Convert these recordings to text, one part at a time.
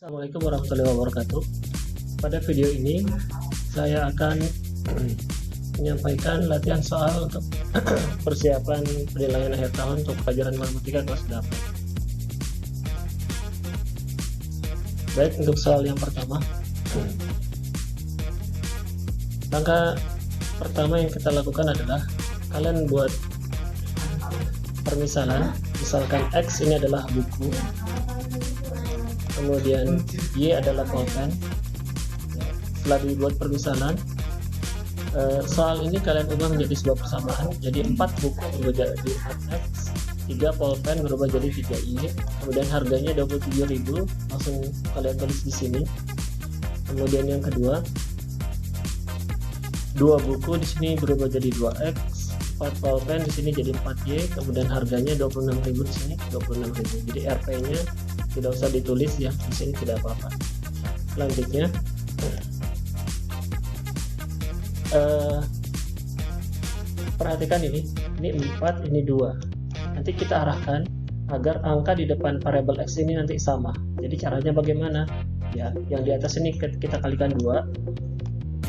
Assalamualaikum warahmatullahi wabarakatuh. Pada video ini saya akan menyampaikan latihan soal untuk persiapan penilaian akhir tahun untuk pelajaran matematika kelas 8. Baik, untuk soal yang pertama, langkah pertama yang kita lakukan adalah kalian buat permisalan. Misalkan X ini adalah buku, kemudian Y adalah pulpen. Setelah dibuat permisalan, soal ini kalian ubah menjadi sebuah persamaan. Jadi 4 buku berubah jadi 4X, 3 pulpen berubah jadi 3Y, kemudian harganya 27.000, langsung kalian tulis di sini. Kemudian yang kedua, 2 buku di sini berubah jadi 2X, 4 pulpen di sini jadi 4Y, kemudian harganya 26.000 di sini 26.000. Jadi RP-nya tidak usah ditulis ya, di sini tidak apa-apa. Selanjutnya, perhatikan ini 4, ini 2. Nanti kita arahkan agar angka di depan variabel X ini nanti sama. Jadi caranya bagaimana? Ya, yang di atas ini kita kalikan 2,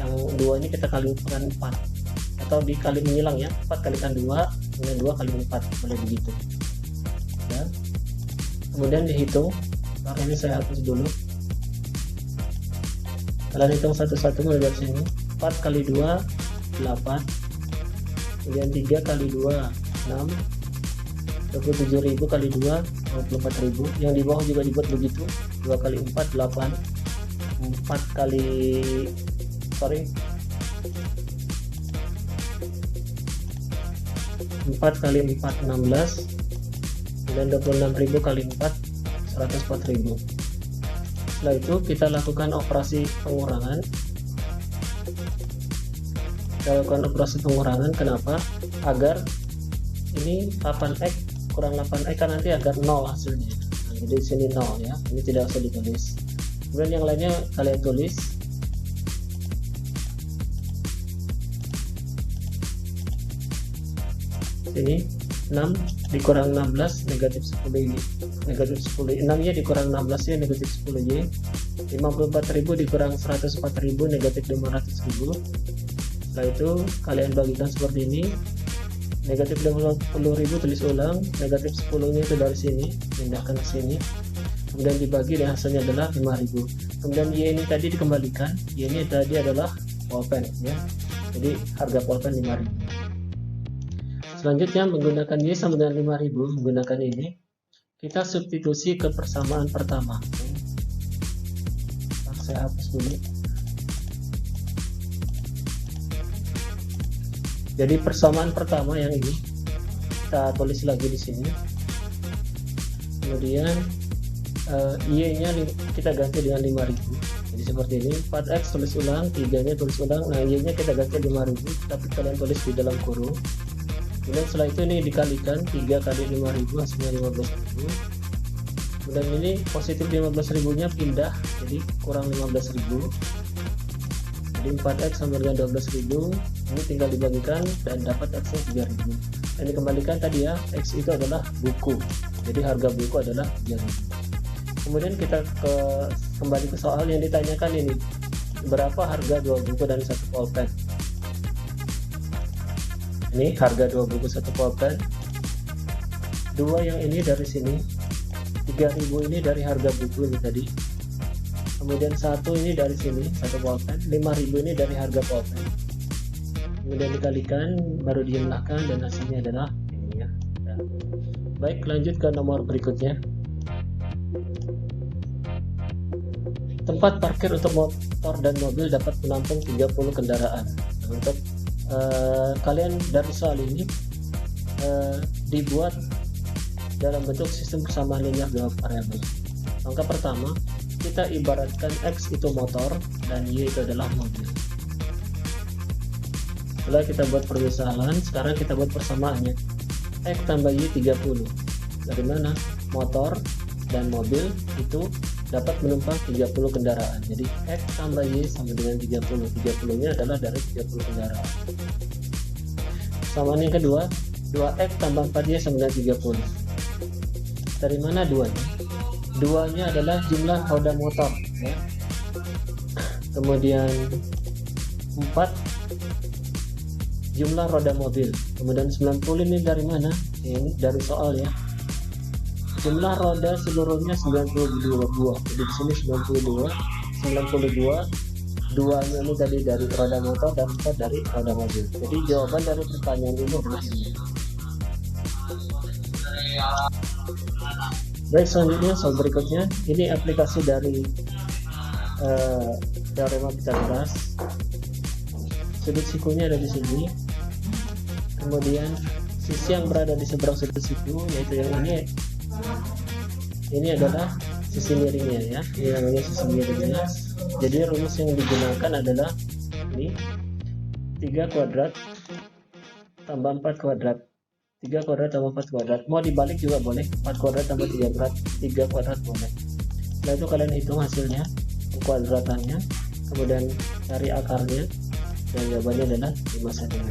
yang 2 ini kita kalikan 4, atau dikali menyilang ya, 4 kalikan 2, kemudian 2 kali 4, boleh begitu ya. Kemudian dihitung. Nah, ini saya hapus dulu. Kalian hitung satu-satu mulai dari sini. 4 kali 2 8, kemudian 3 kali 2 6, 27.000 kali 2 24.000. Yang di bawah juga dibuat begitu. 2 kali 4 8, 4 kali 4 kali 4 16, dan 26.000 kali 4 104.000. Setelah itu kita lakukan operasi pengurangan. Kenapa? Agar ini 8X kurang 8X kan nanti agar 0 hasilnya. Nah, jadi sini 0 ya, ini tidak usah ditulis. Kemudian yang lainnya kalian tulis. Sini 6 dikurang 16 negatif 10Y, negatif 10Y, 6Y dikurang 16Y negatif 10Y, 54.000 dikurang 104.000 negatif 500.000. Setelah itu kalian bagikan seperti ini. Negatif 50.000 tulis ulang, negatif 10 nya itu dari sini pindahkan ke sini, kemudian dibagi dan hasilnya adalah 5.000. Kemudian Y ini tadi dikembalikan, Y ini tadi adalah pulpen ya, jadi harga pulpen 5.000. Selanjutnya menggunakan Y sama dengan 5.000, menggunakan ini kita substitusi ke persamaan pertama. Saya hapus dulu. Jadi persamaan pertama yang ini kita tulis lagi di sini. Kemudian Y-nya kita ganti dengan 5.000. Jadi seperti ini, 4X tulis ulang, 3-nya tulis ulang. Nah, Y-nya kita ganti 5.000, tapi kalian tulis di dalam kurung. Kemudian setelah itu ini dikalikan 3 kali 5.000 hasilnya 15.000. Kemudian ini positif 15.000 nya pindah jadi kurang 15.000. Jadi 4X sama dengan 12.000. Ini tinggal dibagikan dan dapat X nya 3.000. Dan dikembalikan tadi ya, X itu adalah buku. Jadi harga buku adalah 3.000. Kemudian kita kembali ke soal yang ditanyakan ini. Berapa harga 2 buku dan 1 pulpen? Ini harga 2 buku 1 pulpen. 2 yang ini dari sini, 3.000 ini dari harga buku ini tadi. Kemudian 1 ini dari sini 1 pulpen, 5.000 ini dari harga pulpen. Kemudian dikalikan, baru dijumlahkan dan hasilnya adalah ini ya. Baik, lanjut ke nomor berikutnya. Tempat parkir untuk motor dan mobil dapat menampung 30 kendaraan. Nah, untuk kalian dari soal ini dibuat dalam bentuk sistem persamaan linear dua variabel. Langkah pertama, kita ibaratkan X itu motor dan Y itu adalah mobil. Setelah kita buat permisalan, sekarang kita buat persamaannya. X tambah Y 30. Dari mana? Motor dan mobil itu dapat menumpang 30 kendaraan. Jadi X tambah Y sama dengan 30. 30 nya adalah dari 30 kendaraan. Persamaan yang kedua, 2X tambah 4Y sama dengan 30. Dari mana 2 nya? 2-nya adalah jumlah roda motor ya. Kemudian 4 jumlah roda mobil. Kemudian 90 ini dari mana? Ini dari soal ya. Jumlah roda seluruhnya 92 buah. Jadi di sini 92, 2-nya ini tadi dari roda motor dan 4 dari roda mobil. Jadi jawaban dari pertanyaan ini adalah ini. Baik, selanjutnya soal berikutnya, ini aplikasi dari teorema Pythagoras. Sudut sikunya ada di sini. Kemudian sisi yang berada di seberang sudut siku, yaitu yang ini adalah sisi miringnya ya. Ini namanya sisi miringnya. Jadi rumus yang digunakan adalah ini 3 kuadrat tambah 4 kuadrat. 3 kuadrat tambah 4 kuadrat. Mau dibalik juga boleh. 4 kuadrat tambah 3 kuadrat. 3 kuadrat boleh. Setelah itu kalian hitung hasilnya, kuadratannya, kemudian cari akarnya, dan jawabannya adalah 5 cm.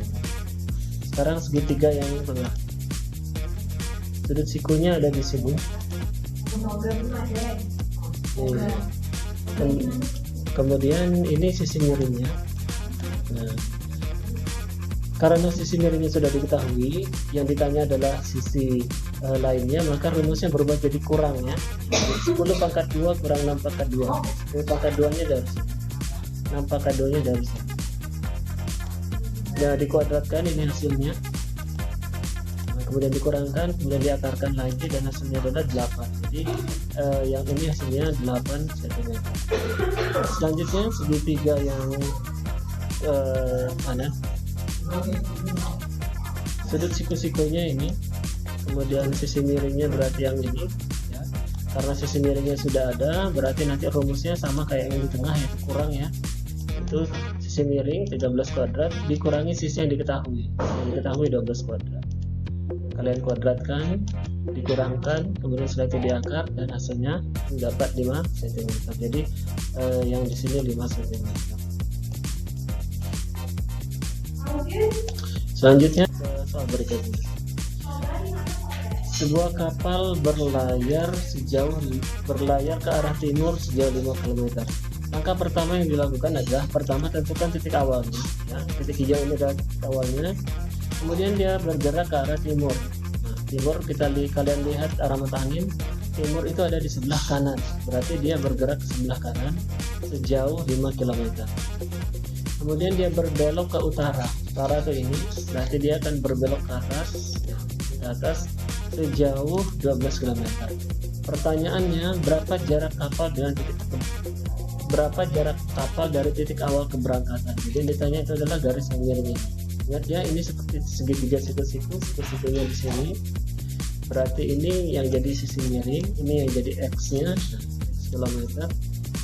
Sekarang segitiga yang tengah. Sudut sikunya ada di sini. Kemudian ini sisi miringnya. Nah, karena sisi miringnya sudah diketahui, yang ditanya adalah sisi lainnya, maka rumusnya berubah jadi kurang ya. 10 pangkat 2 kurang 6 pangkat 2. 10 pangkat 2 nya dari sini, 6 pangkat 2 nya dari sini. Nah, dikuadratkan ini hasilnya. Nah, kemudian dikurangkan, kemudian diakarkan lagi, dan hasilnya adalah 8. Jadi yang ini hasilnya 8 cm. Selanjutnya segitiga yang mana? Sudut siku-sikunya ini, kemudian sisi miringnya berarti yang ini ya. Karena sisi miringnya sudah ada, berarti nanti rumusnya sama kayak yang di tengah, yaitu kurang ya. Itu sisi miring 13 kuadrat dikurangi sisi yang diketahui. Yang diketahui 12 kuadrat. Kalian kuadratkan, dikurangkan, kemudian setelah itu diakar, dan hasilnya mendapat 5 cm. Jadi yang di sini 5 cm. Selanjutnya soal berikutnya. Sebuah kapal berlayar ke arah timur sejauh 5 km. Langkah pertama yang dilakukan adalah pertama tentukan titik awalnya ya. Titik hijau ini adalah awalnya. Kemudian dia bergerak ke arah timur. Nah, timur kalian lihat arah mata angin. Timur itu ada di sebelah kanan. Berarti dia bergerak ke sebelah kanan sejauh 5 km. Kemudian dia berbelok ke utara. Utara itu ini, berarti dia akan berbelok ke atas sejauh 12 km. Pertanyaannya, berapa jarak kapal dari titik awal keberangkatan? Jadi yang ditanya itu adalah garis yang miring. Ingat ya, ini seperti segitiga siku-sikunya di sini. Berarti ini yang jadi sisi miring, ini yang jadi x-nya, x kilometer.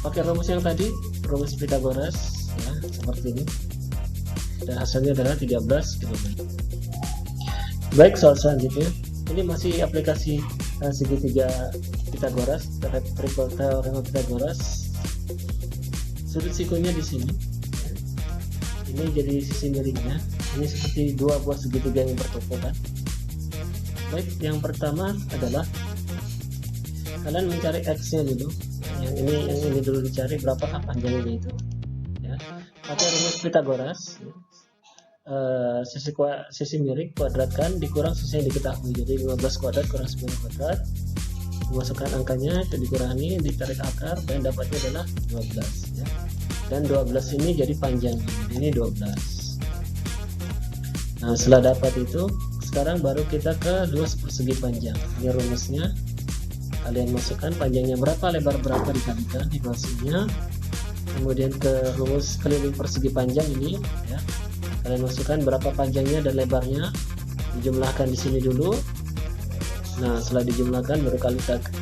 Pakai rumus yang tadi, rumus Pythagoras. Ya, seperti ini, dan hasilnya adalah 13 km. Baik, soal selanjutnya ini masih aplikasi segitiga Pythagoras, triple teorema Pythagoras. Sudut sikunya di sini, ini jadi sisi miringnya, ini seperti dua buah segitiga yang bertumpukan. Baik, yang pertama adalah kalian mencari x-nya dulu. Yang ini dulu dicari, berapakah panjangnya itu. Pakai rumus Pythagoras, sisi miring kuadratkan dikurang sisi yang diketahui. Jadi 15 kuadrat kurang 9 kuadrat. Masukkan angkanya, itu dikurangi, ditarik akar, dan dapatnya adalah 12 ya. Dan 12 ini jadi panjang. Ini 12. Nah, setelah dapat itu, sekarang baru kita ke luas persegi panjang. Ini rumusnya. Kalian masukkan panjangnya berapa, lebar berapa, dikalikan equasinya. Kemudian ke rumus keliling persegi panjang ini ya. Kalian masukkan berapa panjangnya dan lebarnya, dijumlahkan di sini dulu. Nah, setelah dijumlahkan baru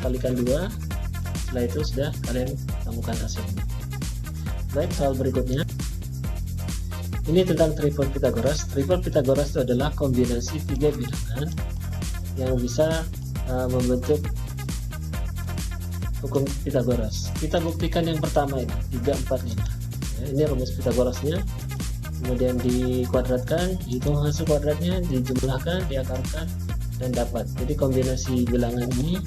kalikan 2. Setelah itu sudah kalian temukan hasilnya. Baik, soal berikutnya. Ini tentang triple Pythagoras. Triple Pythagoras itu adalah kombinasi 3 bilangan yang bisa membentuk hukum Pythagoras. Kita buktikan yang pertama ini, 3, 4 ini. Ya, ini rumus Pythagorasnya. Kemudian dikuadratkan, hitung hasil kuadratnya, dijumlahkan, diakarkan, dan dapat. Jadi kombinasi bilangan ini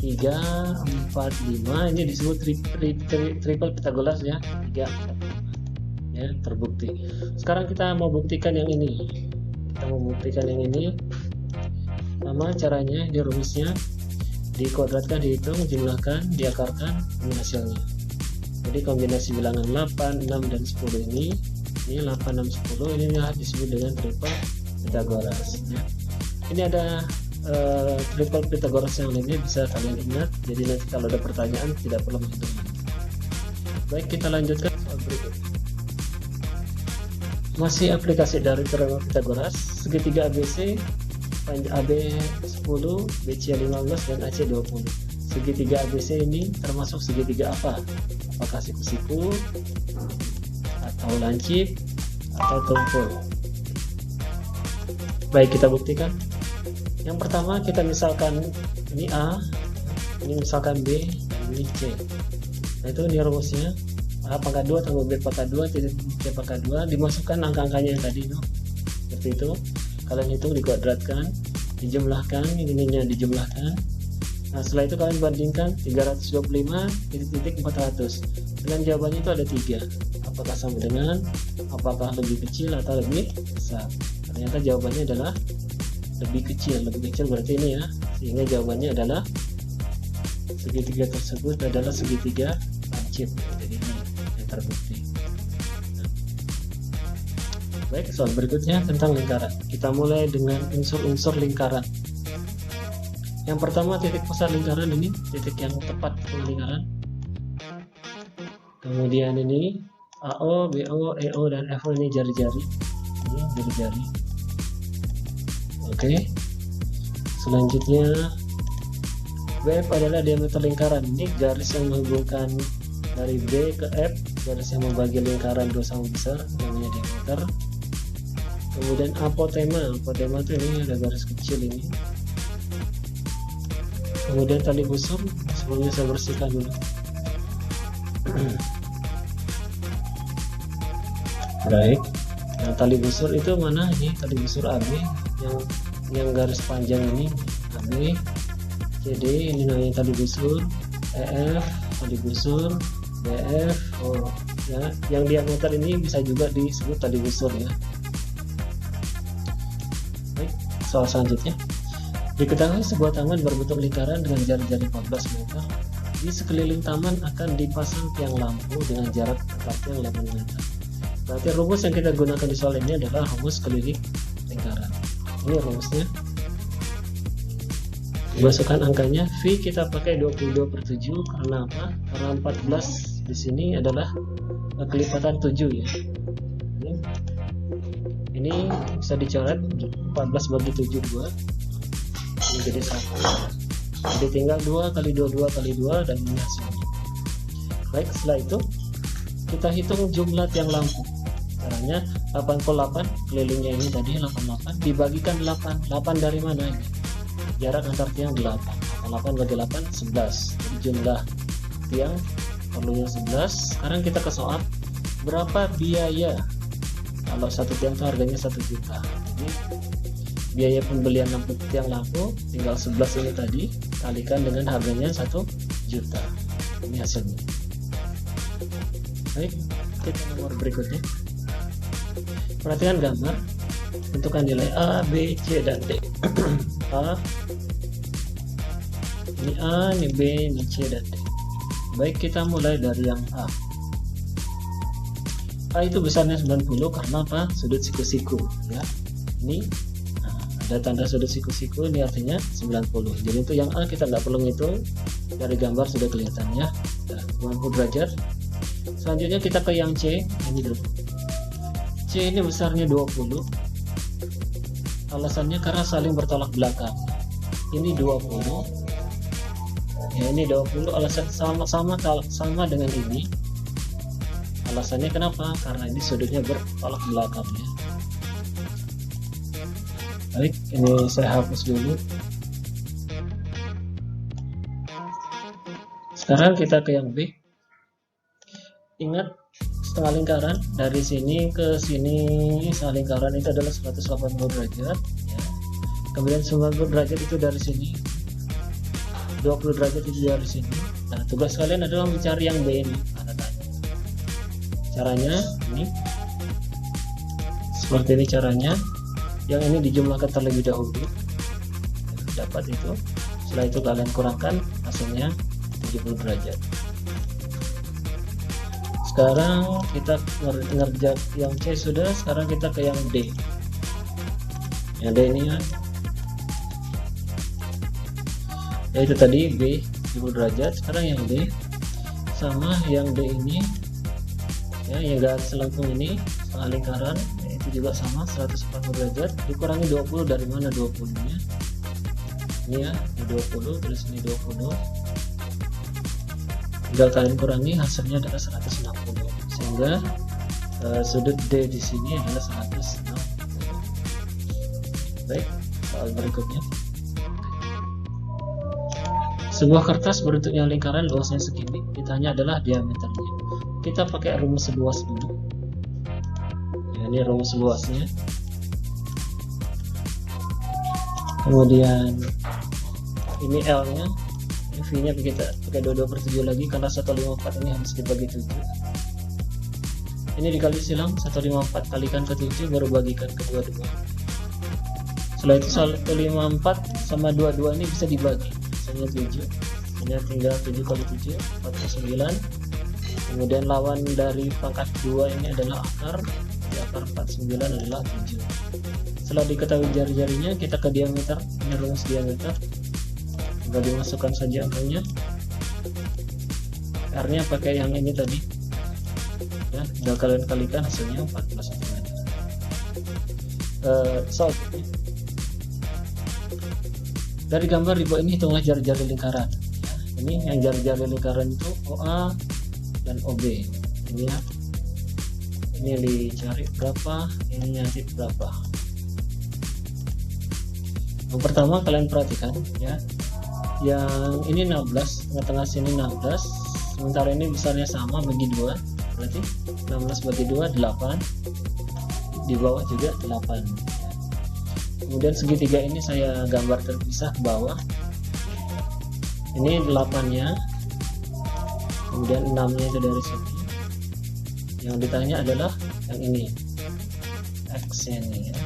3, 4, 5. Ini disebut triple Pythagoras ya. 3, 4, 5 ya, terbukti. Sekarang kita mau buktikan yang ini. Sama caranya, di rumusnya dikuadratkan, dihitung, jumlahkan, diakarkan, ini hasilnya. Jadi kombinasi bilangan 8, 6, dan 10 ini 8, 6, 10 ini disebut dengan triple Pythagoras ya. Ini ada triple Pythagoras yang lainnya, bisa kalian ingat. Jadi nanti kalau ada pertanyaan tidak perlu menghitung lagi. Baik, kita lanjutkan soal berikut. Masih aplikasi dari triple Pythagoras. Segitiga ABC, AB 10, BC 15, dan AC 20. Segitiga ABC ini termasuk segitiga apa? Apakah siku-siku, atau lancip, atau tumpul? Baik, kita buktikan. Yang pertama, kita misalkan ini A, ini misalkan B, dan ini C. Nah, itu ini rumusnya. A pangkat 2 tambah B pangkat 2 titik C pangkat 2, dimasukkan angka-angkanya yang tadi, no? Seperti itu. Kalian hitung, dikuadratkan, dijumlahkan, ininya dijumlahkan. Nah, setelah itu kalian bandingkan 325 titik 400. Dan jawabannya itu ada 3. Apakah sama dengan, apakah lebih kecil atau lebih besar? Ternyata jawabannya adalah lebih kecil. Lebih kecil berarti ini ya, sehingga jawabannya adalah segitiga tersebut adalah segitiga lancip. Jadi ini yang terbukti. Baik, soal berikutnya tentang lingkaran. Kita mulai dengan unsur-unsur lingkaran. Yang pertama, titik pusat lingkaran, ini titik yang tepat untuk lingkaran. Kemudian ini AO, BO, EO, dan FO ini jari-jari. Ini jari-jari. Oke. Selanjutnya BF adalah diameter lingkaran. Ini garis yang menghubungkan dari B ke F, garis yang membagi lingkaran dua sama besar, namanya diameter. Kemudian apotema itu ini ada garis kecil ini. Kemudian tali busur, sebelumnya saya bersihkan dulu. Baik. Nah, tali busur itu mana? Ini tali busur AB yang garis panjang ini AB, CD ini namanya tali busur, EF tali busur, BF. Oh ya, yang diameter ini bisa juga disebut tali busur ya. Soal selanjutnya, diketahui sebuah taman berbentuk lingkaran dengan jari-jari 14 meter. Di sekeliling taman akan dipasang tiang lampu dengan jarak antar tiang 8 meter. Berarti rumus yang kita gunakan di soal ini adalah rumus keliling lingkaran. Ini rumusnya. Masukkan angkanya. V kita pakai 22/7 karena apa? Karena 14 di sini adalah kelipatan 7 ya. Ini bisa dicoret 14 bagi 7 2 ini jadi 1, jadi tinggal 2 kali 2 2 kali 2 dan ini hasilnya. Baik, setelah itu kita hitung jumlah tiang lampu. Caranya 88 kelilingnya ini tadi 88 dibagikan 8 dari mana ini? Jarak antar tiang 8 bagi 8 11. Jadi jumlah tiang perlunya 11. Sekarang kita ke soal berapa biaya. Kalau satu tiang itu harganya 1 juta. Jadi biaya pembelian tiang lampu tinggal 11 ini tadi kalikan dengan harganya 1 juta. Ini hasilnya. Baik, kita nomor berikutnya. Perhatikan gambar. Tentukan nilai A, B, C, dan D. A, ini A, ini B, ini C, dan D. Baik, kita mulai dari yang A. A itu besarnya 90 karena apa? Sudut siku-siku ya. Ini ada tanda sudut siku-siku, ini artinya 90. Jadi itu yang A kita nggak perlu ngitung, dari gambar sudah kelihatan ya. 90 derajat. Selanjutnya kita ke yang C, ini dulu. C ini besarnya 20. Alasannya karena saling bertolak belakang. Ini 20. Ya, ini 20, alasan sama dengan ini. Alasannya kenapa? Karena ini sudutnya bertolak belakang ya. Baik, ini saya hapus dulu. Sekarang kita ke yang B. Ingat setengah lingkaran dari sini ke sini, setengah lingkaran itu adalah 180 derajat ya. Kemudian 90 derajat itu dari sini 20 derajat itu dari sini. Nah, tugas kalian adalah mencari yang B ini. Caranya ini seperti ini caranya. Yang ini dijumlahkan terlebih dahulu, dapat itu. Setelah itu kalian kurangkan, hasilnya 70 derajat. Sekarang kita ngerjain yang C sudah, sekarang kita ke yang D. Yang D ini ya itu tadi B 70 derajat. Sekarang yang D sama yang D ini ya, yang garis lengkung ini setengah lingkaran, itu juga sama 140 derajat. Dikurangi 20, dari mana 20 nya? Ini ya, 20, terus ini 20. Tinggal kalian kurangi, hasilnya adalah 160, sehingga sudut D di sini adalah 160. Baik, soal berikutnya. Sebuah kertas berbentuknya lingkaran, luasnya segini, ditanya adalah diameternya. Kita pakai rumus luas dulu. Ya, ini rumus luasnya. Kemudian ini L nya, V nya kita pakai 22/7 lagi, karena 154 ini harus dibagi 7. Ini dikali silang, 154 kalikan ke 7 baru bagikan ke 22. Setelah itu 154 sama 22 ini bisa dibagi, hasilnya 7. Ini tinggal 7 kali 7 49. Kemudian lawan dari pangkat 2 ini adalah akar, akar 49 adalah 7. Setelah diketahui jari-jarinya, kita ke diameter. Ini rumus diameter, tinggal dimasukkan saja angkanya. R nya pakai yang ini tadi ya, tinggal kalian kalikan, hasilnya 14 cm. Solve. Dari gambar di bawah ini hitunglah jari-jari lingkaran ya. Ini yang jari-jari lingkaran itu OA dan OB ini ya. Ini dicari berapa, ini nanti berapa. Yang pertama kalian perhatikan ya, yang ini 16, tengah-tengah sini 16, sementara ini besarnya sama, bagi 2, berarti 16 bagi 2 8, di bawah juga 8 ya. Kemudian segitiga ini saya gambar terpisah ke bawah, ini 8 nya, kemudian 6 nya itu dari sini. Yang ditanya adalah yang ini, X ini ya.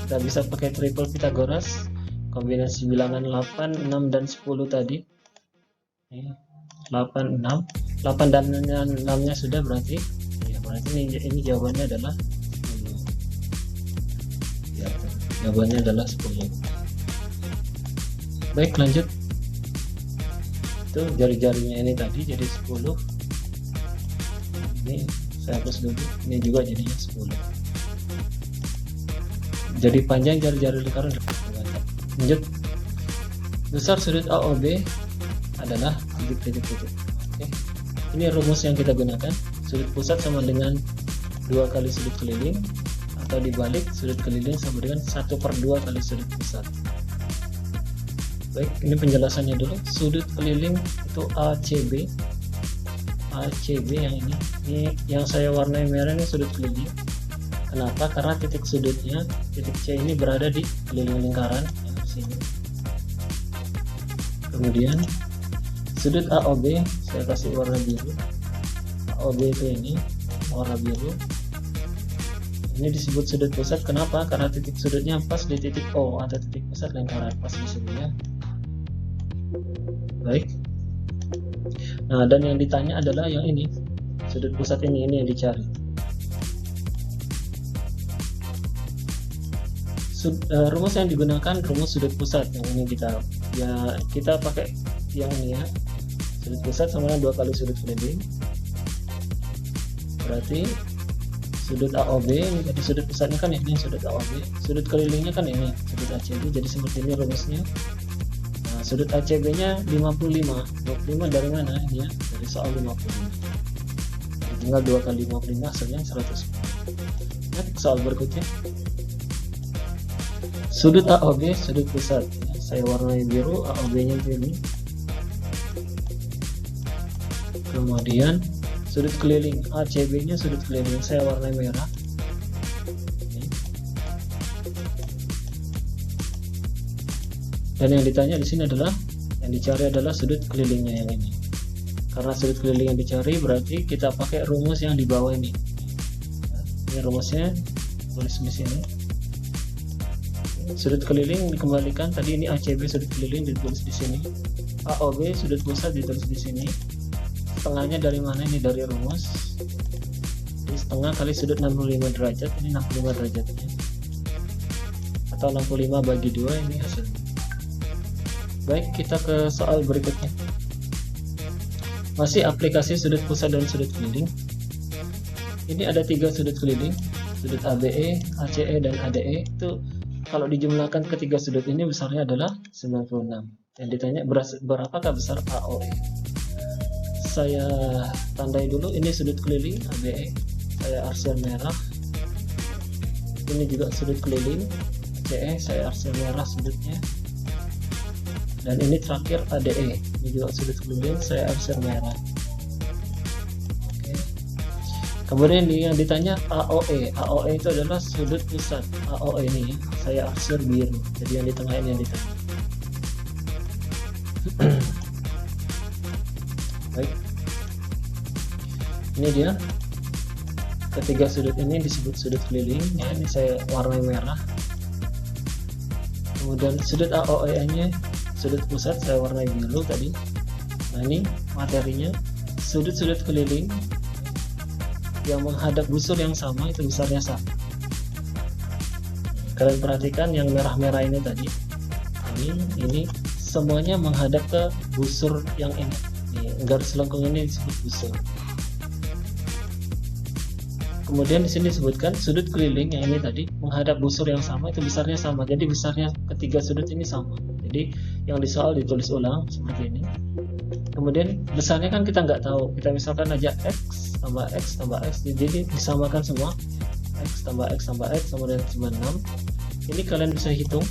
Kita bisa pakai triple Pythagoras, kombinasi bilangan 8, 6, dan 10 tadi. 8, 6, 8 dan 6 nya sudah, berarti ya, berarti ini jawabannya adalah 10 ya, jawabannya adalah 10. Baik, lanjut. Itu jari-jarinya ini tadi jadi 10. Ini saya hapus dulu, ini juga jadinya 10. Jadi panjang jari-jari lingkaran. Lanjut. Besar sudut AOB adalah titik-titik. Oke. Ini rumus yang kita gunakan. Sudut pusat sama dengan 2 kali sudut keliling, atau dibalik, sudut keliling sama dengan 1/2 kali sudut pusat. Baik, ini penjelasannya dulu. Sudut keliling itu ACB. ACB yang ini yang saya warnai merah, ini sudut keliling. Kenapa? Karena titik sudutnya, titik C ini berada di keliling lingkaran ya, sini. Kemudian sudut AOB saya kasih warna biru. AOB itu ini warna biru. Ini disebut sudut pusat. Kenapa? Karena titik sudutnya pas di titik O atau titik pusat lingkaran, pas di sini ya. Baik. Nah, dan yang ditanya adalah yang ini, sudut pusat ini yang dicari. Rumus yang digunakan rumus sudut pusat yang ini, kita pakai yang ini ya. Sudut pusat sama dengan 2 kali sudut keliling, berarti sudut AOB ini tadi sudut pusatnya kan ini, sudut AOB, sudut kelilingnya kan ini, sudut ACB. Jadi seperti ini rumusnya. Nah, sudut ACB nya 55. 25 dari mana ini ya? Dari soal 55. Tinggal 2 kali 55, hasilnya 100. Nah, soal berikutnya. Sudut AOB, sudut pusat ya. Saya warnai biru, AOB nya ini. Kemudian sudut keliling, ACB nya sudut keliling, saya warnai merah. Dan yang ditanya di sini adalah Yang dicari adalah sudut kelilingnya yang ini. Karena sudut keliling yang dicari, berarti kita pakai rumus yang di bawah ini. Ini rumusnya, tulis di sini. Sudut keliling dikembalikan, tadi ini ACB sudut keliling ditulis di sini. AOB sudut pusat ditulis di sini. Setengahnya dari mana? Ini dari rumus. Jadi setengah kali sudut 65 derajat, ini 65 derajatnya. Atau 65 bagi 2, ini hasilnya. Baik, kita ke soal berikutnya. Masih aplikasi sudut pusat dan sudut keliling. Ini ada 3 sudut keliling, sudut ABE, ACE, dan ADE. Itu kalau dijumlahkan ketiga sudut ini besarnya adalah 96. Yang ditanya berapakah besar AOE? Saya tandai dulu, ini sudut keliling ABE, saya arsir merah. Ini juga sudut keliling ACE, saya arsir merah sudutnya. Dan ini terakhir ADE, ini juga sudut keliling, saya arsir merah. Oke. Kemudian ini yang ditanya AOE. AOE itu adalah sudut pusat. AOE ini saya arsir biru, jadi yang di tengah ini yang ditanya. Baik, ini dia ketiga sudut ini disebut sudut keliling ya, ini saya warnai merah. Kemudian sudut AOE nya sudut pusat saya warnai biru tadi. Nah, ini materinya sudut-sudut keliling yang menghadap busur yang sama itu besarnya sama. Kalian perhatikan yang merah-merah ini tadi, ini semuanya menghadap ke busur yang ini. Garis lengkung ini disebut busur. Kemudian di sini disebutkan sudut keliling yang ini tadi menghadap busur yang sama itu besarnya sama. Jadi besarnya ketiga sudut ini sama. Jadi yang di soal ditulis ulang seperti ini. Kemudian besarnya kan kita nggak tahu. Kita misalkan aja x tambah x tambah x. Jadi disamakan semua. X tambah x tambah x sama dengan 96. Ini kalian bisa hitung.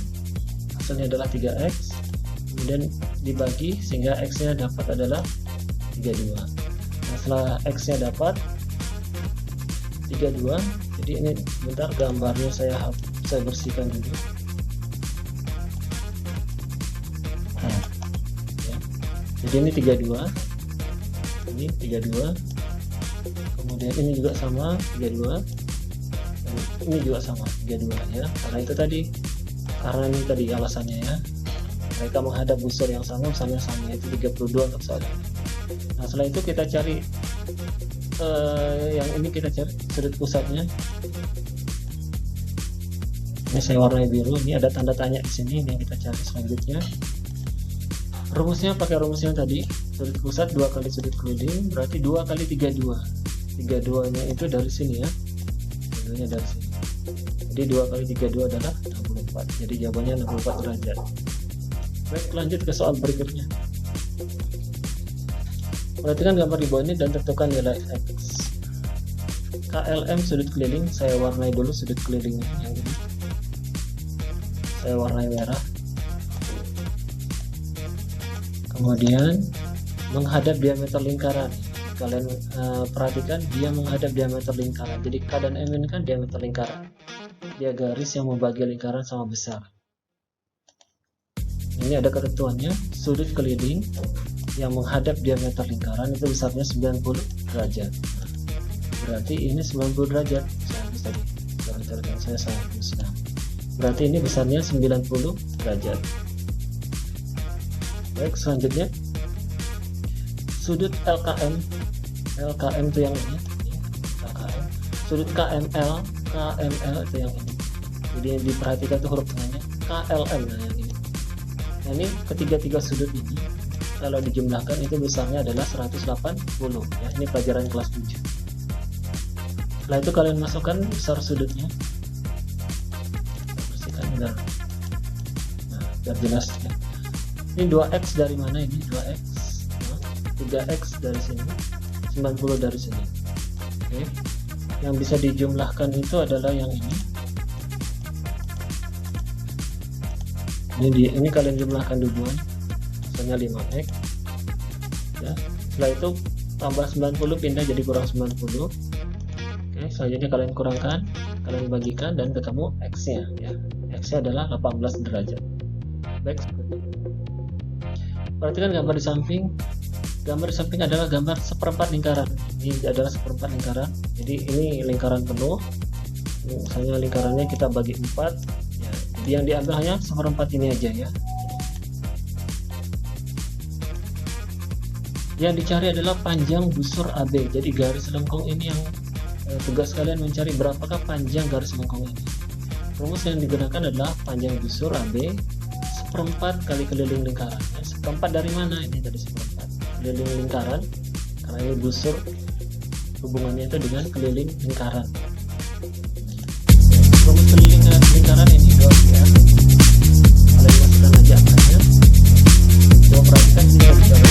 Hasilnya adalah 3x. Kemudian dibagi sehingga x-nya dapat adalah 32. Nah, setelah x-nya dapat 32, jadi ini bentar gambarnya saya bersihkan dulu. Ya. Jadi ini 32, ini 32, kemudian ini juga sama 32, dan ini juga sama 32 ya. Karena itu tadi, karena ini tadi alasannya ya. Mereka menghadap busur yang sama, besarnya sama, yaitu 32 untuk soal ini. Nah, setelah itu kita cari yang ini, kita cari sudut pusatnya. Ini saya warnai biru, ini ada tanda tanya di sini, ini yang kita cari selanjutnya. Rumusnya pakai rumusnya tadi, sudut pusat 2 kali sudut keliling, berarti 2 kali 32. 32 nya itu dari sini ya, 32 nya dari sini. Jadi 2 kali 32 adalah 64, jadi jawabannya 64 derajat. Baik, lanjut ke soal berikutnya. Perhatikan gambar di bawah ini dan tentukan nilai X. KLM sudut keliling, saya warnai dulu sudut kelilingnya yang ini. Saya warnai merah. Kemudian menghadap diameter lingkaran. Kalian perhatikan dia menghadap diameter lingkaran. Jadi K dan M ini kan diameter lingkaran. Dia garis yang membagi lingkaran sama besar. Ini ada ketentuannya, sudut keliling yang menghadap diameter lingkaran itu besarnya 90 derajat. Berarti ini 90 derajat. Saya habis tadi. Saya salah. Berarti ini besarnya 90 derajat. Baik, selanjutnya sudut LKM. LKM itu yang ini. LKM. Sudut KML. KML itu yang ini. Jadi yang diperhatikan itu huruf tengahnya KLM. Nah, yang ini. Nah, ini ketiga-tiga sudut ini kalau dijumlahkan itu besarnya adalah 180 ya. Ini pelajaran kelas 7. Setelah itu kalian masukkan besar sudutnya, bersihkan benar. Nah, biar jelas ya. Ini 2x dari mana ini? 2x, nah, 3x dari sini, 90 dari sini. Oke. Yang bisa dijumlahkan itu adalah yang ini. Ini kalian jumlahkan duluan, misalnya 5x ya. Setelah itu tambah 90 pindah jadi kurang 90. Oke, selanjutnya kalian kurangkan, kalian bagikan dan ketemu x nya ya. X nya adalah 18 derajat. Baik, Perhatikan gambar di samping. Gambar di samping adalah gambar seperempat lingkaran. Ini adalah seperempat lingkaran. Jadi ini lingkaran penuh. Misalnya lingkarannya kita bagi 4. Ya, jadi yang diambil hanya seperempat ini aja ya. Yang dicari adalah panjang busur AB. Jadi garis lengkung ini yang tugas kalian mencari berapakah panjang garis lengkung ini. Rumus yang digunakan adalah panjang busur AB seperempat kali keliling lingkaran. Seperempat dari mana? Ini dari seperempat keliling lingkaran, karena ini busur hubungannya itu dengan keliling lingkaran. Rumus keliling lingkaran ini gampang. Kalian masukkan aja angkanya. Coba perhatikan sini bicara.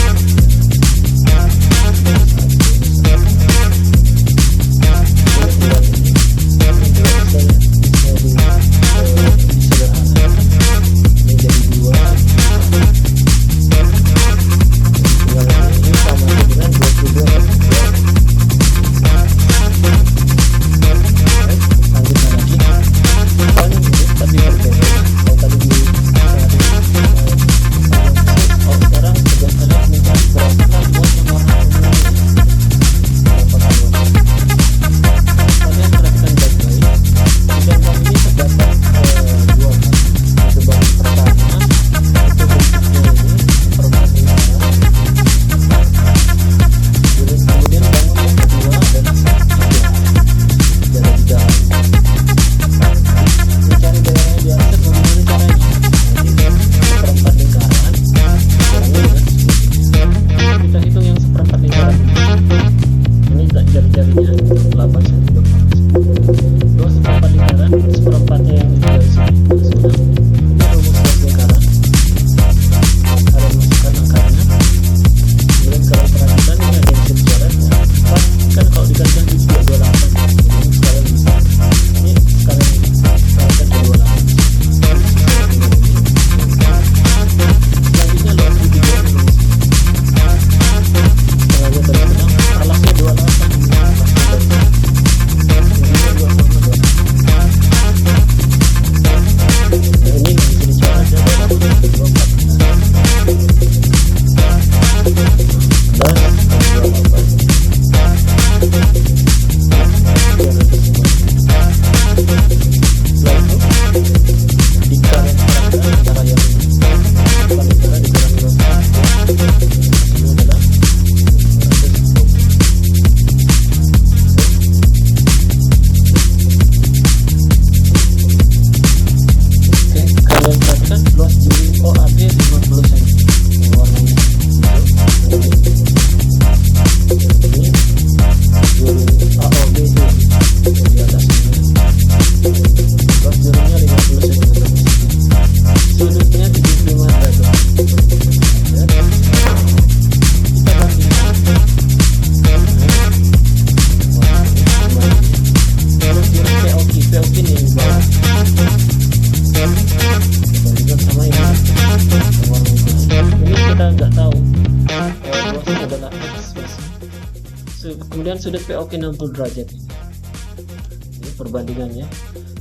Kemudian sudut POK 60 derajat ini perbandingannya.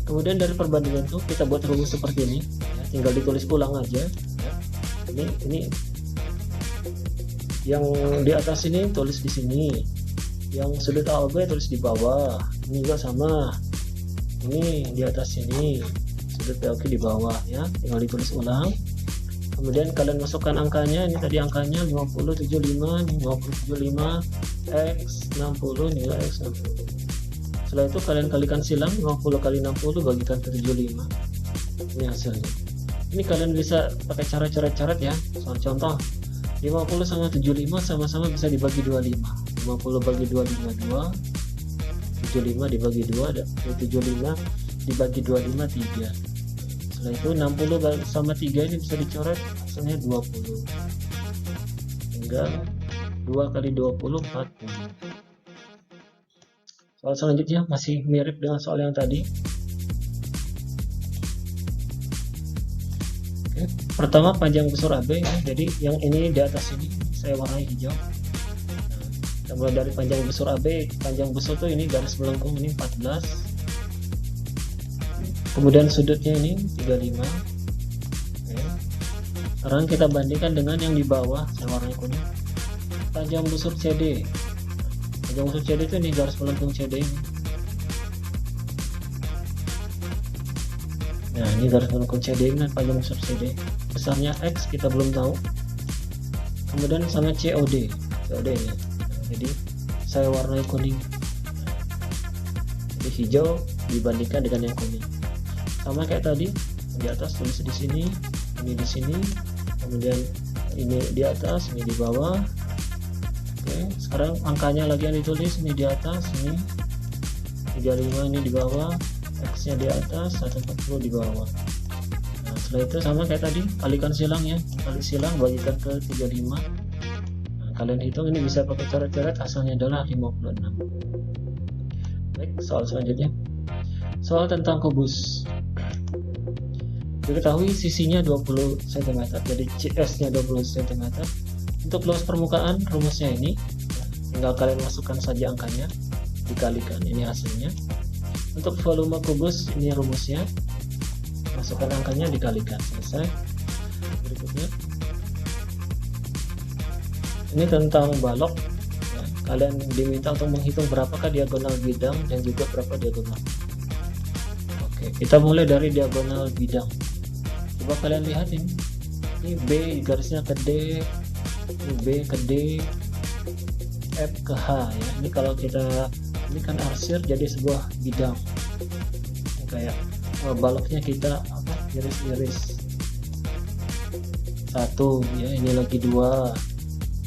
Kemudian dari perbandingan itu kita buat rumus seperti ini ya, tinggal ditulis ulang aja ya. Ini yang di atas ini tulis di sini, yang sudut AOB tulis di bawah, ini juga sama, ini di atas sini sudut POK di bawah ya, tinggal ditulis ulang. Kemudian kalian masukkan angkanya, ini tadi angkanya 5075, ini 5075 X 60, nilai X 60. Setelah itu kalian kalikan silang 50 kali 60 bagikan ke 75. Ini hasilnya. Ini kalian bisa pakai cara coret-coret ya. Soal contoh 50 sama 75 sama-sama bisa dibagi 25. 50 bagi 2 52, 75 dibagi 2 dan 75 dibagi 25 3. Setelah itu 60 sama 3 ini bisa dicoret, hasilnya 20. Tinggal 2 kali 20 40. Soal selanjutnya masih mirip dengan soal yang tadi. Oke, pertama panjang busur AB ya. Jadi yang ini di atas ini saya warnai hijau. Nah, kita mulai dari panjang busur AB. Panjang busur tuh ini garis melengkung ini 14. Kemudian sudutnya ini 35. Oke. Sekarang kita bandingkan dengan yang di bawah, yang warna kuning, panjang busur CD. Panjang busur CD itu ini garis melengkung CD ini. Nah, ini garis melengkung CD ini panjang busur CD. Besarnya X kita belum tahu. Kemudian sama COD ini. Jadi saya warnai kuning. Jadi hijau dibandingkan dengan yang kuning. Sama kayak tadi, di atas tulis di sini, ini di sini, kemudian ini di atas, ini di bawah. Oke, sekarang angkanya lagi yang ditulis, ini di atas, ini 35, ini di bawah, X nya di atas, 140 di bawah. Nah, setelah itu sama kayak tadi, kalikan silang ya, kali silang bagikan ke 35. Nah, kalian hitung, ini bisa pakai coret-coret, hasilnya adalah 56. Baik, soal selanjutnya, soal tentang kubus. Diketahui sisinya 20 cm, jadi CS nya 20 cm. Untuk luas permukaan, rumusnya ini tinggal kalian masukkan saja angkanya, dikalikan, ini hasilnya. Untuk volume kubus, ini rumusnya, masukkan angkanya, dikalikan, selesai. Berikutnya, ini tentang balok ya, kalian diminta untuk menghitung berapakah diagonal bidang dan juga berapa diagonal. Oke, kita mulai dari diagonal bidang. Coba kalian lihat ini B garisnya ke D, ini B ke D, F ke H ya. Ini kalau kita, ini kan arsir jadi sebuah bidang. Ini kayak baloknya kita apa? Iris-iris. 1 ya, ini lagi 2,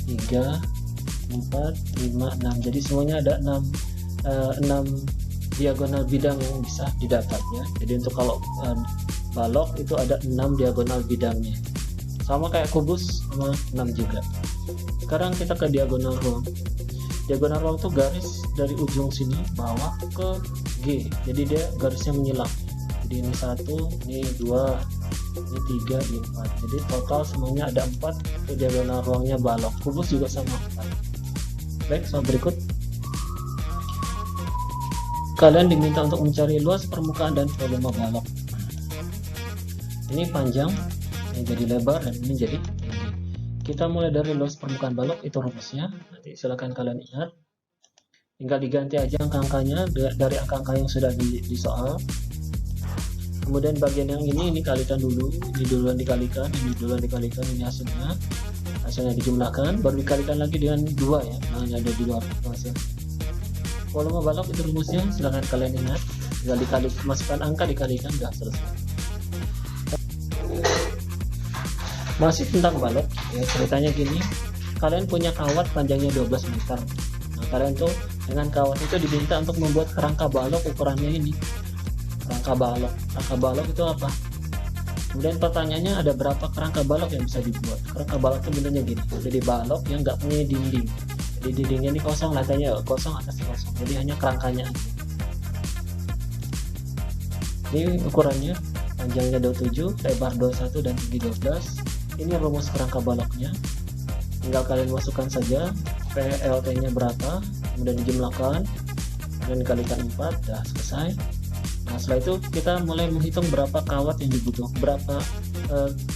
3, 4, 5, 6. Jadi semuanya ada 6 diagonal bidang yang bisa didapat ya. Jadi untuk kalau balok itu ada 6 diagonal bidangnya, sama kayak kubus sama 6 juga. Sekarang kita ke diagonal ruang. Diagonal ruang itu garis dari ujung sini bawah ke G, jadi dia garisnya menyilang. Jadi ini 1, ini 2, ini 3, ini 4. Jadi total semuanya ada 4 ke diagonal ruangnya balok. Kubus juga sama 4. Baik, soal berikut, kalian diminta untuk mencari luas permukaan dan volume balok. Ini panjang, ini jadi lebar, dan ini jadi tinggi. Kita mulai dari luas permukaan balok, itu rumusnya. Nanti silakan kalian ingat. Tinggal diganti aja angka-angkanya dari angka-angka yang sudah di soal. Kemudian bagian yang ini kalikan dulu. Ini duluan dikalikan, ini duluan dikalikan, ini hasilnya. Hasilnya dijumlahkan, baru dikalikan lagi dengan 2 ya. Nah, ini ada 2 hasil. Volume balok itu rumusnya, silakan kalian ingat. Tinggal dikali, masukkan angka, dikalikan, sudah selesai. Masih tentang balok ya, ceritanya gini, kalian punya kawat panjangnya 12 meter. Nah, kalian tuh dengan kawat itu diminta untuk membuat kerangka balok ukurannya ini. Kerangka balok itu apa? Kemudian pertanyaannya, ada berapa kerangka balok yang bisa dibuat? Kerangka balok itu bentuknya gini, jadi balok yang nggak punya dinding. Jadi dindingnya ini kosong, lantainya kosong, atasnya kosong, jadi hanya kerangkanya aja. Ini ukurannya, panjangnya 27, lebar 21, dan tinggi 12. Ini rumus kerangka baloknya, tinggal kalian masukkan saja PLT nya berapa, kemudian dijumlahkan dan dikalikan 4, dah selesai. Nah, setelah itu kita mulai menghitung berapa kawat yang dibutuhkan, berapa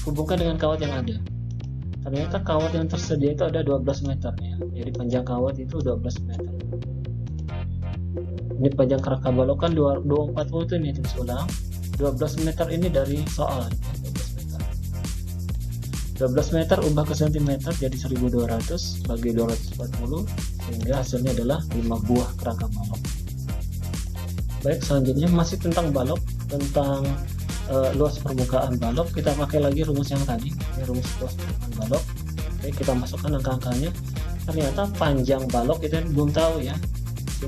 hubungkan dengan kawat yang ada. Ternyata kawat yang tersedia itu ada 12 meter ya, jadi panjang kawat itu 12 meter. Ini panjang kerangka balok kan 240 itu, ini hitung ulang. 12 meter ini dari soal ya, 12 meter ubah ke cm jadi 1200 bagi 240, sehingga hasilnya adalah 5 buah kerangka balok. Baik, selanjutnya masih tentang balok, tentang luas permukaan balok. Kita pakai lagi rumus yang tadi, ini rumus luas permukaan balok. Baik, kita masukkan angka-angkanya. Ternyata panjang balok kita belum tahu ya,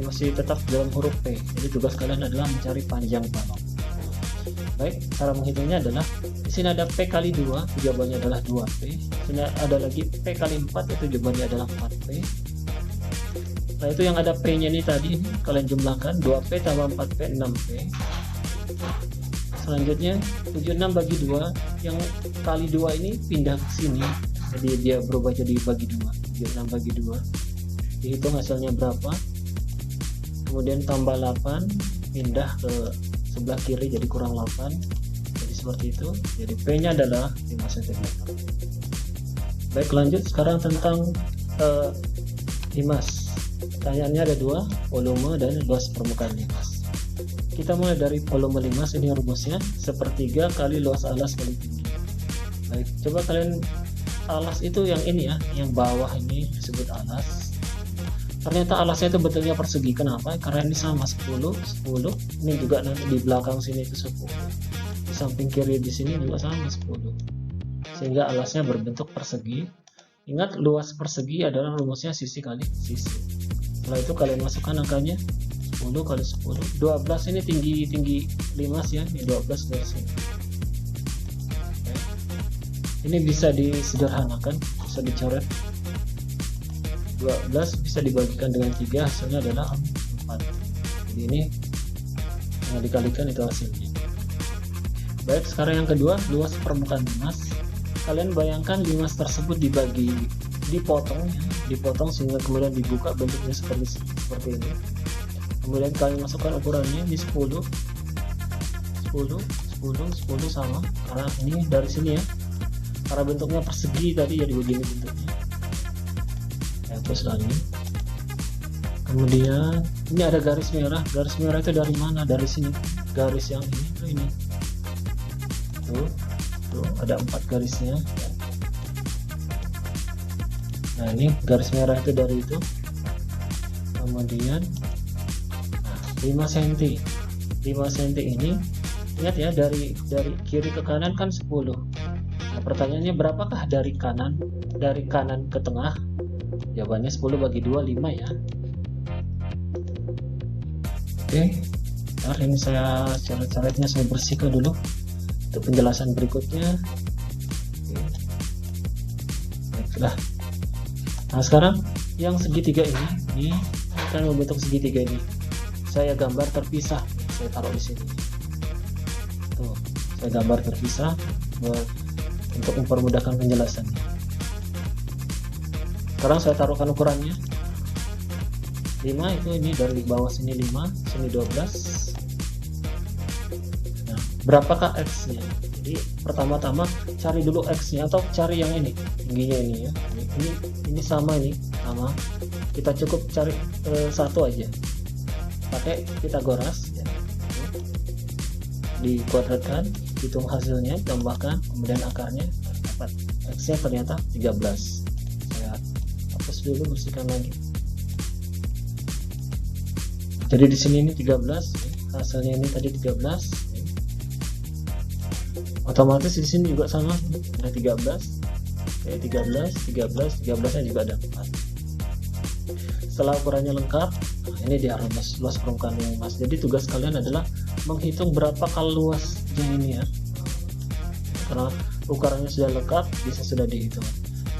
masih tetap dalam huruf P. Jadi tugas kalian adalah mencari panjang balok. Baik, cara menghitungnya adalah di sini ada P kali 2, jawabannya adalah 2P. Sini ada lagi P kali 4, itu jawabannya adalah 4P. Nah, itu yang ada P nya ini tadi, kalian jumlahkan 2P tambah 4P, 6P. Selanjutnya 76 bagi 2, yang kali 2 ini pindah ke sini, jadi dia berubah jadi bagi 2. 76 bagi 2, dihitung hasilnya berapa, kemudian tambah 8, pindah ke sebelah kiri jadi kurang 8, jadi seperti itu. Jadi P nya adalah 5 cm. Baik, lanjut sekarang tentang limas. Pertanyaannya ada dua, volume dan luas permukaan limas. Kita mulai dari volume limas. Ini rumusnya sepertiga kali luas alas kali tinggi. Baik, coba kalian, alas itu yang ini ya, yang bawah ini disebut alas. Ternyata alasnya itu bentuknya persegi. Kenapa? Karena ini sama 10, 10. Ini juga nanti di belakang sini itu 10. Di samping kiri di sini juga sama 10. Sehingga alasnya berbentuk persegi. Ingat, luas persegi adalah rumusnya sisi kali sisi. Setelah itu kalian masukkan angkanya 10 kali 10. 12 ini tinggi limas ya. Ini 12 dari sini. Oke. Ini bisa disederhanakan, bisa dicoret. 12 bisa dibagikan dengan 3, hasilnya adalah 4. Jadi ini yang dikalikan itu hasilnya. Baik, sekarang yang kedua, luas permukaan limas. Kalian bayangkan limas tersebut dipotong sehingga kemudian dibuka, bentuknya seperti ini. Kemudian kalian masukkan ukurannya di 10 sama, karena ini dari sini ya, karena bentuknya persegi tadi jadi begini bentuknya. Terus lagi, kemudian ini ada garis merah. Garis merah itu dari mana? Dari sini. Garis yang ini tuh ini. Tuh ada 4 garisnya. Nah, ini garis merah itu dari itu. Kemudian 5 cm. 5 cm ini, ingat ya, dari kiri ke kanan kan 10. Nah, pertanyaannya berapakah dari kanan ke tengah? Jawabannya 10 bagi 2, 5 ya. Oke, ntar ini saya coret-coretnya, saya bersihkan dulu untuk penjelasan berikutnya. Oke. Baiklah. Nah, sekarang yang segitiga ini kan membentuk segitiga ini. Saya gambar terpisah, saya taruh di sini. Tuh, saya gambar terpisah untuk mempermudahkan penjelasannya. Sekarang saya taruhkan ukurannya 5, itu ini dari bawah sini 5, sini 12. Nah, berapakah X nya? Jadi pertama-tama cari dulu X nya, atau cari yang ini tingginya ini ya. Ini sama, ini sama. Kita cukup cari satu aja, pakai Pitagoras ya. Dikuadratkan, hitung hasilnya, tambahkan, kemudian akarnya, dapat X nya ternyata 13. Dulu bersihkan lagi. Jadi di sini ini 13, hasilnya ini tadi 13. Otomatis di sini juga sama, ada 13. Oke, 13-nya juga ada 4. Setelah ukurannya lengkap, ini dia luas permukaan limas. Jadi tugas kalian adalah menghitung berapa kali luasnya ini ya. Karena ukurannya sudah lengkap, bisa sudah dihitung.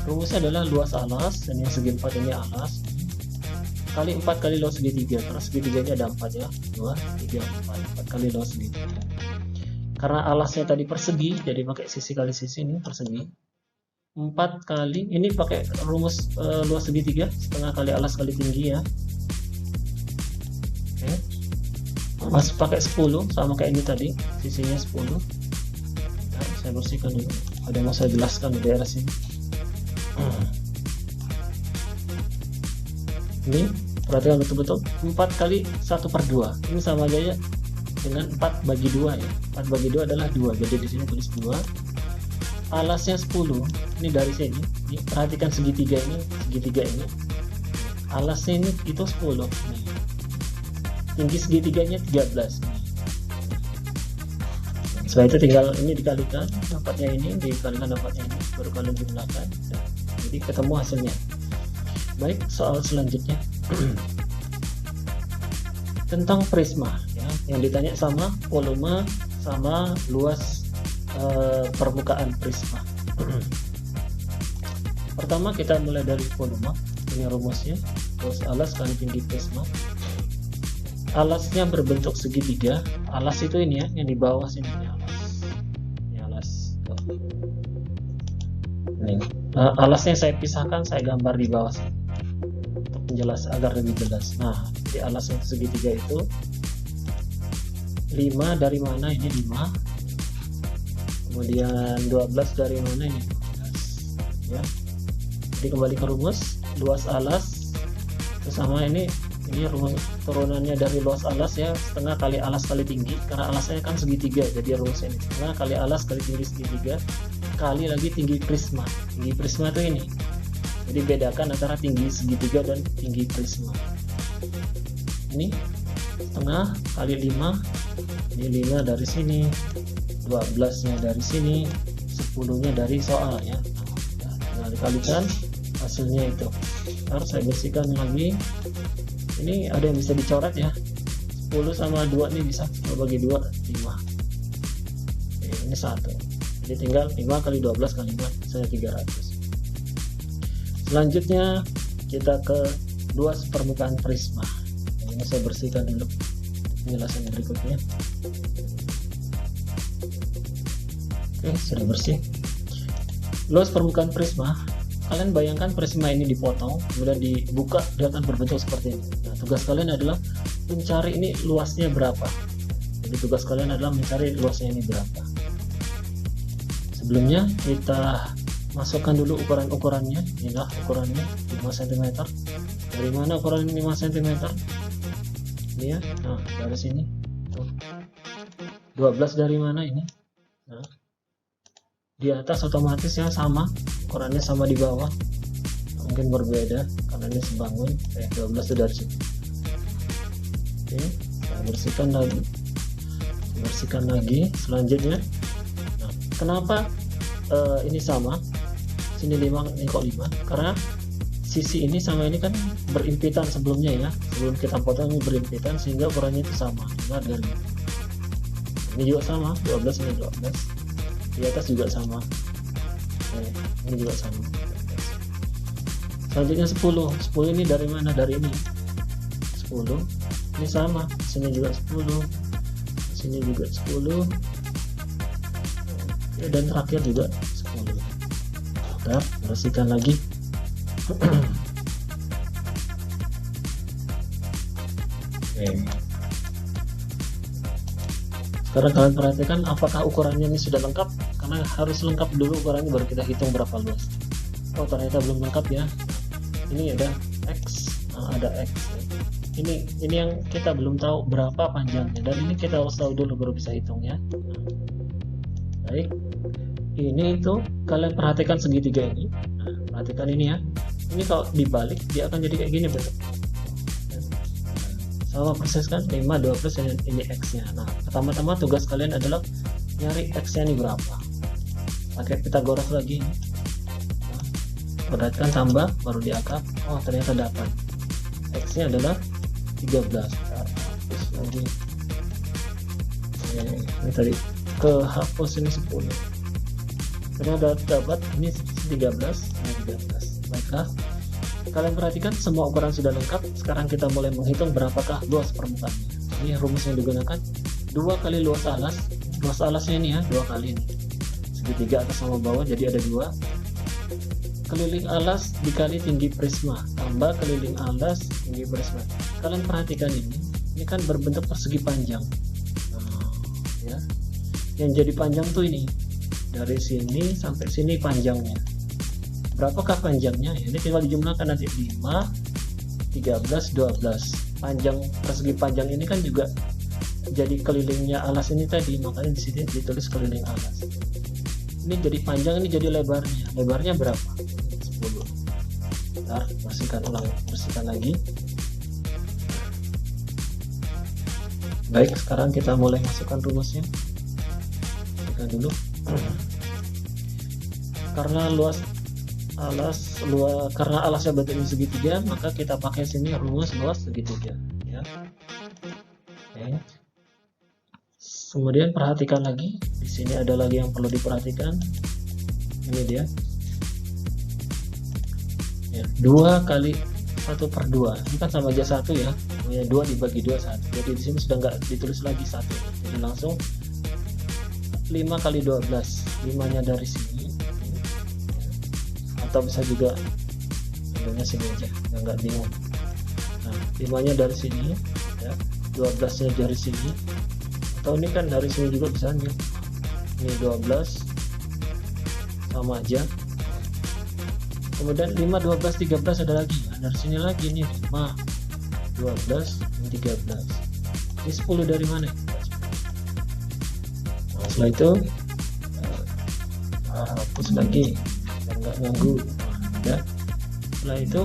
Rumusnya adalah luas alas, dan yang segi 4 ini alas, kali 4 kali luas segitiga. Karena segitiga ini ada 4 ya, 2, 3, 4 kali luas segitiga. Karena alasnya tadi persegi, jadi pakai sisi kali sisi, ini persegi. 4 kali, ini pakai rumus luas segitiga, setengah kali alas kali tinggi ya. Oke. Mas pakai 10, sama kayak ini tadi, sisinya 10. Nah, saya bersihkan dulu, ada yang mau saya jelaskan di daerah sini. Ini perhatikan betul-betul, 4 kali 1/2 ini sama aja ya dengan 4 bagi 2 ya. 4 bagi 2 adalah 2, jadi di sini tulis 2. Alasnya 10, ini dari sini. Ini, perhatikan segitiga ini, alasnya ini itu 10 nih. Tinggi segitiganya 13 nih. Setelah itu tinggal ini dikalikan dapatnya ini, baru kalian jumlahkan. Jadi ketemu hasilnya. Baik, soal selanjutnya tentang prisma ya, yang ditanya sama volume sama luas permukaan prisma. Pertama kita mulai dari volume. Ini rumusnya, luas alas kali tinggi prisma. Alasnya berbentuk segitiga. Alas itu ini ya, yang di bawah sini ini alas. Ini alasnya saya pisahkan, saya gambar di bawah sini untuk menjelas agar lebih jelas. Nah, di alas yang segitiga itu 5 dari mana? Ini 5. kemudian 12 dari mana ini, 12 ya. Jadi kembali ke rumus, luas alas sama ini rumus turunannya dari luas alas ya, setengah kali alas kali tinggi, karena alasnya kan segitiga, jadi rumusnya ini setengah kali alas kali tinggi segitiga kali lagi tinggi prisma. Tinggi prisma itu ini, jadi bedakan antara tinggi segitiga dan tinggi prisma. Ini setengah kali 5, ini 5 dari sini, 12 nya dari sini, 10 nya dari soal ya. Nah, dikalikan hasilnya itu. Harus saya bersihkan lagi. Ini ada yang bisa dicoret ya, 10 sama 2 ini bisa, kalau bagi 2 5. Ini 1, jadi tinggal 5 kali 12 kali 5 saya 300. Selanjutnya kita ke luas permukaan prisma. Ini saya bersihkan dulu penjelasan berikutnya. Oke, sudah bersih. Luas permukaan prisma, kalian bayangkan prisma ini dipotong kemudian dibuka, dia akan berbentuk seperti ini. Nah, tugas kalian adalah mencari ini luasnya berapa. Jadi tugas kalian adalah mencari luasnya ini berapa. Sebelumnya kita masukkan dulu ukuran-ukurannya. Inilah ukurannya 5 cm. Dari mana ukuran 5 cm? Ini ya. Nah, dari sini. Tuh. 12 dari mana ini? Nah, di atas otomatis ya sama, ukurannya sama di bawah, mungkin berbeda karena ini sebangun. 12 itu dari sini. Oke, saya bersihkan lagi. Selanjutnya, nah, kenapa ini sama? Sini 5, ini kok 5? Karena sisi ini sama ini kan berimpitan sebelumnya ya, sebelum kita potong ini berimpitan sehingga ukurannya itu sama. Ini juga sama, 12 ini 12. Di atas juga sama, ini juga sama. Selanjutnya 10 ini dari mana? Dari ini 10, ini sama, sini juga 10, sini juga 10 ya, dan terakhir juga 10. Kita bersihkan lagi. Sekarang kalian perhatikan apakah ukurannya ini sudah lengkap, karena harus lengkap dulu ukurannya baru kita hitung berapa luas. Oh, ternyata belum lengkap ya. Ini ada X, ada X. Ini yang kita belum tahu berapa panjangnya, dan ini kita harus tahu dulu baru bisa hitung ya. Baik, ini itu kalian perhatikan segitiga ini. Nah, perhatikan ini ya. Ini kalau dibalik dia akan jadi kayak gini bentuk. Sama persis kan, 5, 12 ini X nya. Nah, pertama-tama tugas kalian adalah nyari X nya ini berapa, pakai Pythagoras lagi. Nah, perhatikan tambah baru diangkat. Oh, ternyata dapat X nya adalah 13. Hapus lagi. Ini tadi kehapus, ini 10. Ternyata dapat ini 13, ini 13. Baiklah, kalian perhatikan semua ukuran sudah lengkap. Sekarang kita mulai menghitung berapakah luas permukaannya. Ini rumus yang digunakan, 2 kali luas alas. Luas alasnya ini ya, 2 kali ini, segitiga atas sama bawah, jadi ada 2. Keliling alas dikali tinggi prisma, tambah keliling alas tinggi prisma. Kalian perhatikan ini kan berbentuk persegi panjang. Nah, ya, yang jadi panjang tuh ini, dari sini sampai sini panjangnya. Berapakah panjangnya? Ini tinggal dijumlahkan nanti, 5, 13, 12. Panjang persegi panjang ini kan juga jadi kelilingnya alas ini tadi, makanya di sini ditulis keliling alas. Ini jadi panjang, ini jadi lebarnya. Lebarnya berapa? 10. Bentar, bersihkan lagi. Baik, sekarang kita mulai masukkan rumusnya. Bersihkan dulu. Karena karena alasnya bentuknya segitiga, maka kita pakai sini rumus luas segitiga ya. Oke. Kemudian perhatikan lagi, di sini ada lagi yang perlu diperhatikan. Ini dia ya, 2 kali 1/2, ini kan sama aja 1 ya, 2 dibagi 2 1. Jadi di sini sudah nggak ditulis lagi 1, jadi langsung 5 kali 12, 5 nya dari sini, atau bisa juga ambilnya sini aja, nggak bingung. Nah, 5 nya dari sini ya, 12 nya dari sini, atau ini kan dari sini juga bisa ambil. ini 12 sama aja. Kemudian 5, 12, 13 ada lagi. Nah, dari sini lagi nih 5, 12, dan 13. Ini 10 dari mana? Nah, setelah itu hapus lagi biar nggak ganggu. Ya. Setelah itu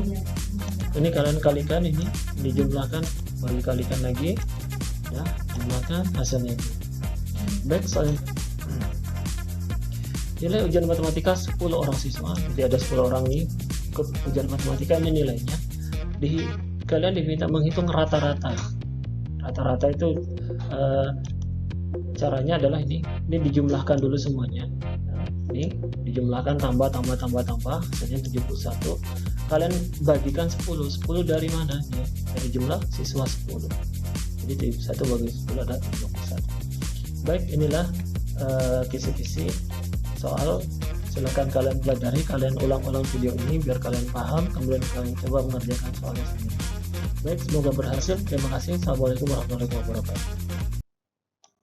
ini kalian kalikan, ini dijumlahkan, baru dikalikan lagi. Ya, jumlahkan hasilnya itu. Baik, soal nilai ujian matematika 10 orang siswa, jadi ada 10 orang nih ikut ujian matematika. Ini nilainya kalian diminta menghitung rata-rata. Rata-rata itu caranya adalah ini dijumlahkan dulu semuanya. Ini dijumlahkan, tambah hasilnya 71. Kalian bagikan 10 dari mana? Ya, dari jumlah siswa 10. Jadi 71 bagi 10 ada 71. Baik, inilah kisi-kisi soal. Silakan kalian pelajari, kalian ulang-ulang video ini biar kalian paham, kemudian kalian coba mengerjakan soalnya sendiri. Baik, semoga berhasil. Terima kasih. Assalamualaikum warahmatullahi wabarakatuh.